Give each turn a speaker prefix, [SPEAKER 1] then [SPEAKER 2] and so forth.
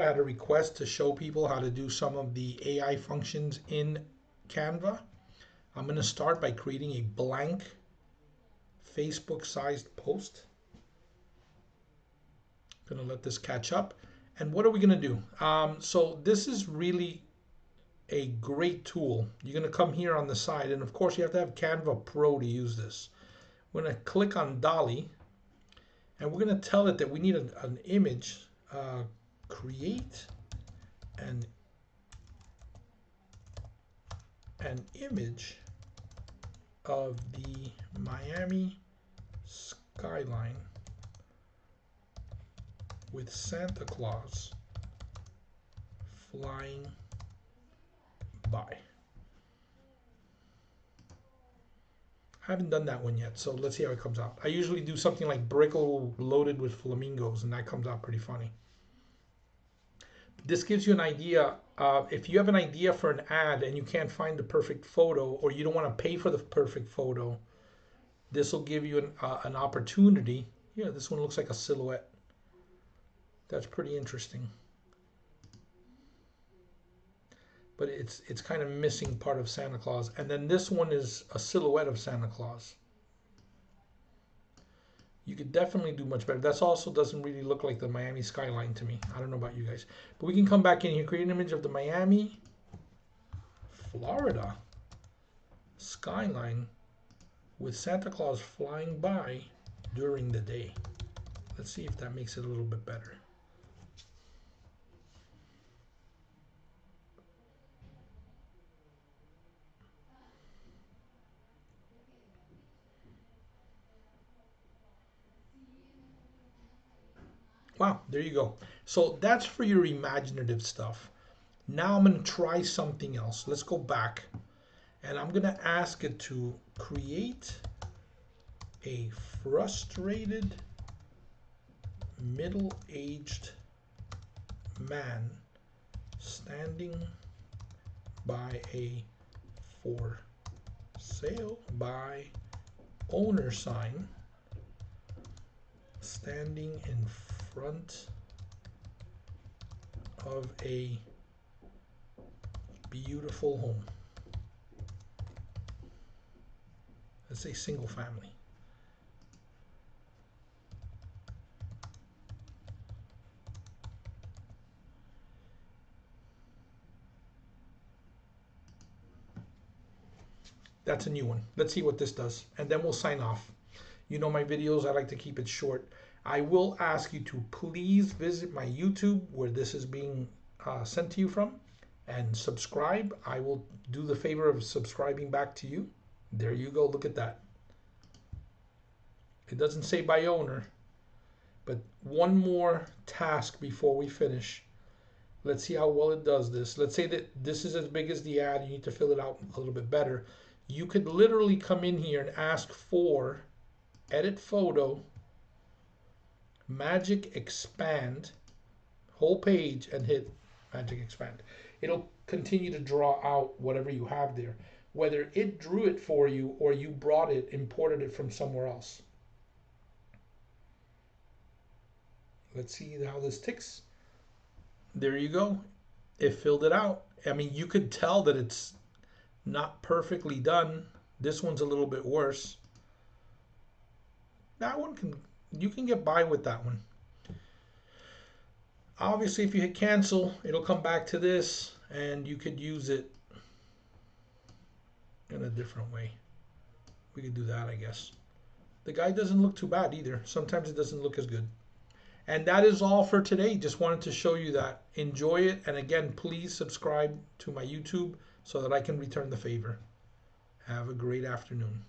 [SPEAKER 1] I had a request to show people how to do some of the AI functions in Canva. I'm going to start by creating a blank Facebook-sized post. I'm going to let this catch up. And what are we going to do? So this is really a great tool. You're going to come here on the side, and of course you have to have Canva Pro to use this. We're going to click on Dall-E, and we're going to tell it that we need an image. Create an image of the Miami skyline with Santa Claus flying by. I haven't done that one yet, so let's see how it comes out. I usually do something like Brickle loaded with flamingos, and that comes out pretty funny. This gives you an idea. If you have an idea for an ad and you can't find the perfect photo, or you don't want to pay for the perfect photo, this will give you an opportunity. Yeah, this one looks like a silhouette. That's pretty interesting. But it's kind of missing part of Santa Claus. And then this one is a silhouette of Santa Claus. You could definitely do much better. That also doesn't really look like the Miami skyline to me. I don't know about you guys. But we can come back in here, create an image of the Miami, Florida skyline with Santa Claus flying by during the day. Let's see if that makes it a little bit better. Wow, there you go. So that's for your imaginative stuff. Now I'm going to try something else. Let's go back, and I'm going to ask it to create a frustrated middle-aged man standing by a for sale by owner sign, standing in front of a beautiful home. Let's say single family. That's a new one. Let's see what this does, and then we'll sign off. You know my videos, I like to keep it short. I will ask you to please visit my YouTube where this is being sent to you from, and subscribe. I will do the favor of subscribing back to you. There you go. Look at that. It doesn't say by owner, but one more task before we finish. Let's see how well it does this. Let's say that this is as big as the ad. You need to fill it out a little bit better. You could literally come in here and ask for edit photo, magic expand, whole page, and hit magic expand. It'll continue to draw out whatever you have there, whether it drew it for you or you brought it, imported it from somewhere else. Let's see how this ticks. There you go. It filled it out. I mean, you could tell that it's not perfectly done. This one's a little bit worse. That one you can get by with that one. Obviously, if you hit cancel, it'll come back to this, and you could use it in a different way. We could do that, I guess. The guy doesn't look too bad either. Sometimes it doesn't look as good. And that is all for today. Just wanted to show you that. Enjoy it. And again, please subscribe to my YouTube so that I can return the favor. Have a great afternoon.